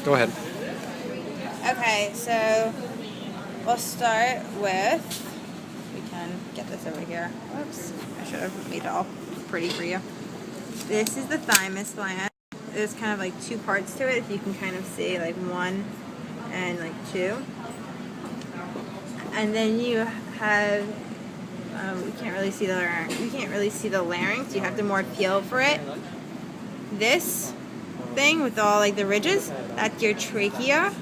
Go ahead. Okay, so we'll start with, we can get this over here. Whoops, I should have made it all pretty for you. This is the thymus gland. There's kind of like two parts to it, if you can kind of see, like one and like two. And then you have, you can't really see the larynx. You can't really see the larynx. You have to more feel for it. This thing with all like the ridges, that's your trachea.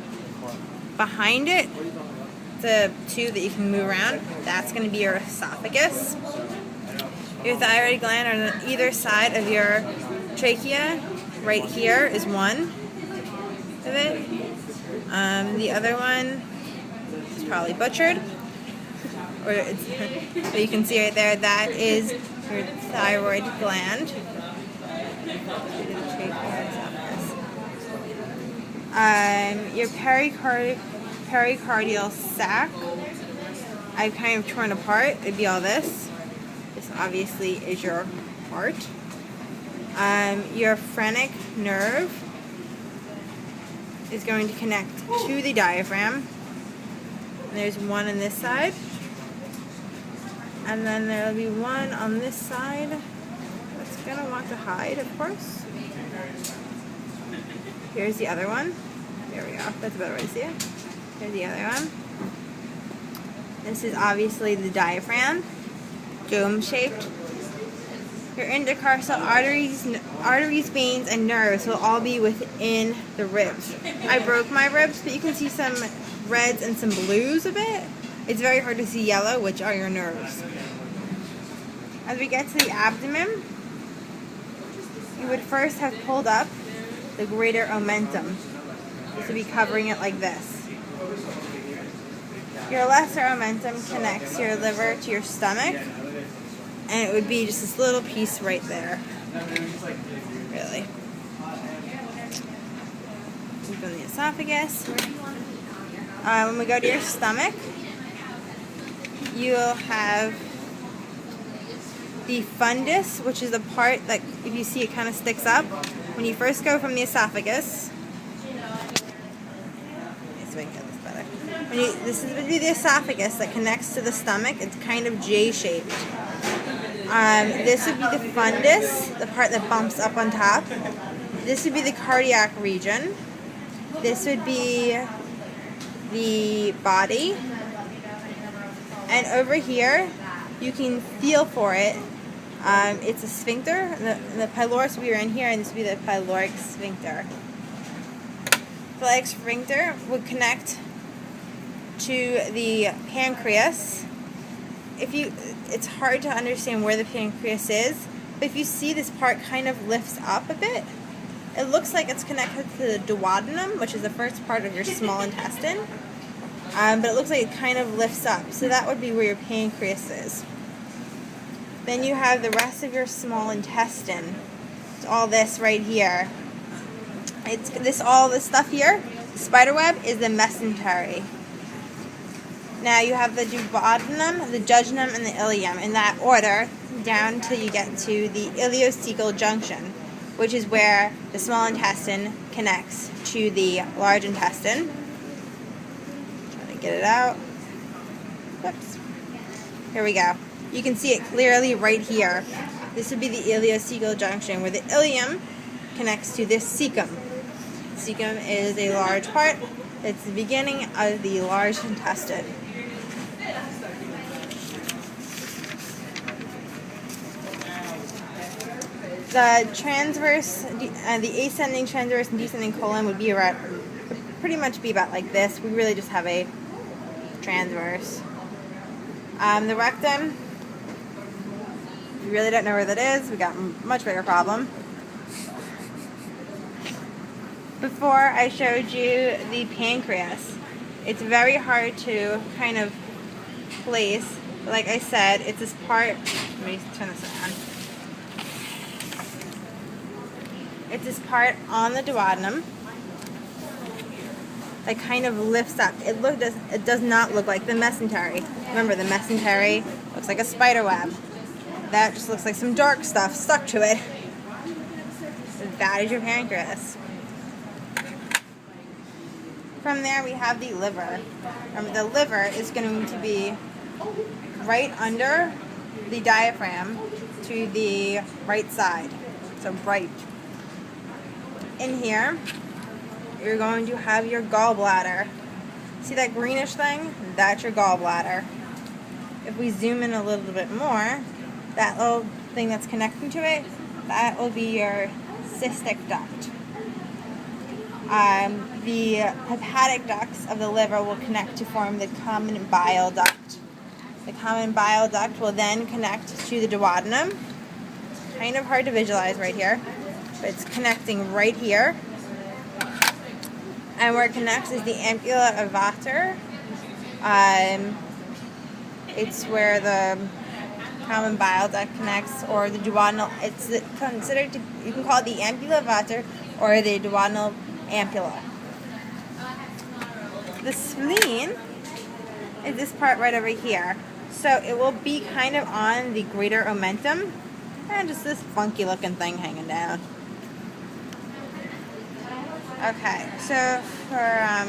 Behind it, the tube that you can move around, that's going to be your esophagus. Your thyroid gland on either side of your trachea, right here is one of it. The other one is probably butchered, or it's, but you can see right there, that is your thyroid gland. Your pericardial sac, I've kind of torn apart. It'd be all this. This obviously is your heart. Your phrenic nerve is going to connect to the diaphragm. And there's one on this side. And then there'll be one on this side that's going to want to hide, of course. Here's the other one. There we go. That's a better way to see it. Here's the other one. This is obviously the diaphragm, dome-shaped. Your intercostal arteries, veins, and nerves will all be within the ribs. I broke my ribs, but you can see some reds and some blues a bit. It's very hard to see yellow, which are your nerves. As we get to the abdomen, you would first have pulled up the greater omentum. This would be covering it like this. Your lesser omentum connects your liver to your stomach, and it would be just this little piece right there. Really. Open the esophagus. When we go to your stomach, you'll have the fundus, which is the part that, if you see, it kind of sticks up. When you first go from the esophagus, this would be the esophagus that connects to the stomach. It's kind of J-shaped. This would be the fundus, the part that bumps up on top. This would be the cardiac region. This would be the body. And over here, you can feel for it. It's a sphincter. The pylorus will be in here, and this would be the pyloric sphincter. The pyloric sphincter would connect to the pancreas. It's hard to understand where the pancreas is, but if you see this part kind of lifts up a bit, it looks like it's connected to the duodenum, which is the first part of your small intestine, but it looks like it kind of lifts up, so that would be where your pancreas is. Then you have the rest of your small intestine. It's all this right here. All this stuff here, the spider web, is the mesentery. Now you have the duodenum, the jejunum, and the ileum in that order down till you get to the ileocecal junction, which is where the small intestine connects to the large intestine. Trying to get it out. Whoops. Here we go. You can see it clearly right here. This would be the ileocecal junction, where the ileum connects to this cecum. Cecum is a large part. It's the beginning of the large intestine. The transverse, the ascending, transverse, and descending colon would be pretty much be about like this. We really just have a transverse. The rectum, if you really don't know where that is, we got a much bigger problem. Before I showed you the pancreas. It's very hard to kind of place. Like I said, it's this part. Let me turn this around. It's this part on the duodenum that kind of lifts up. It does not look like the mesentery. Remember, the mesentery looks like a spider web. That just looks like some dark stuff stuck to it. That is your pancreas. From there, we have the liver. The liver is going to be right under the diaphragm to the right side. So right. In here, you're going to have your gallbladder. See that greenish thing? That's your gallbladder. If we zoom in a little bit more, that little thing that's connecting to it, that will be your cystic duct. The hepatic ducts of the liver will connect to form the common bile duct. The common bile duct will then connect to the duodenum. Kind of hard to visualize right here, but it's connecting right here. And where it connects is the ampulla of Vater. It's where the common bile duct connects, or the duodenal. It's considered to, you can call it the ampulla of Vater or the duodenal ampulla. The spleen is this part right over here. So it will be kind of on the greater omentum, and just this funky looking thing hanging down. Okay, so for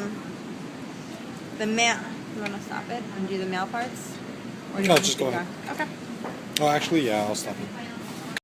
the male, you want to stop it and do the male parts? Or do you No, want just to go keep ahead. going? Okay. Oh, actually, yeah, I'll stop it.